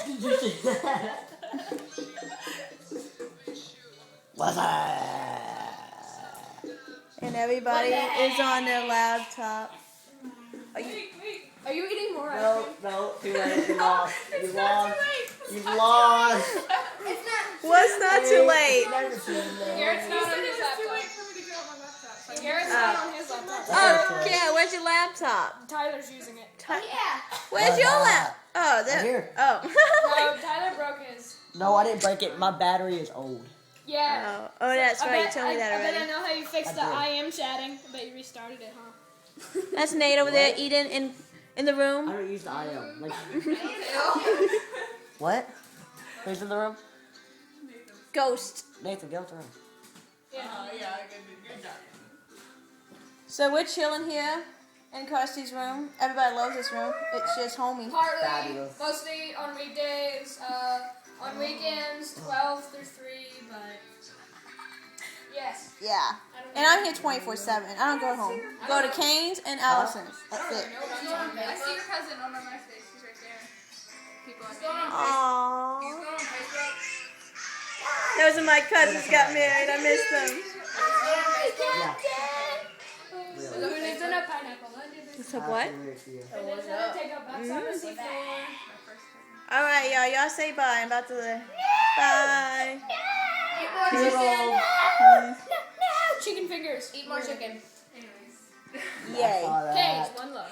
Did you see that? What's that? And everybody is on their laptop. Are you eating more ice No, cream? no, too late. You lost. It's You not lost. too late. You lost. It's not. What's not too late? Garrett's not on his laptop. Too late for me to get on my laptop. So Garrett's not on his laptop. Oh, yeah, where's your laptop? Tyler's using it. Where's your laptop? Oh, Right there. here. Oh. No, Tyler broke his. No, I didn't break it. My battery is old. Yeah. Oh, that's I right. You bet- told me that I bet I already. know how you fixed I the did. I am chatting. I bet you restarted it, huh? That's Nate over there eating in the I room. don't use the IM. Like, what? Who's in the room? Ghost. Nathan, go to the room. Yeah. Yeah, good job. So we're chilling here in Kirsty's room. Everybody loves this room. It's just homey. Partly, Fabulous. mostly on weekdays, on weekends, 12 through 3, but yes. Yeah. I don't And I'm here 24/7. I don't go home. Go to Cane's and Allison's. That's it. know what I'm talking I about. see your cousin on my MySpace. He's right there. People on He's going on He's Aww. going on Facebook. Those are my cousins got married. I miss them. Yeah. Who lives in a pineapple? So what? It is gonna take a box on the seafloor. All right, y'all. Y'all say bye. I'm about to leave. Bye. Eat more chicken. Chicken fingers. Eat more chicken. I Yay. saw that. Okay, it's one love.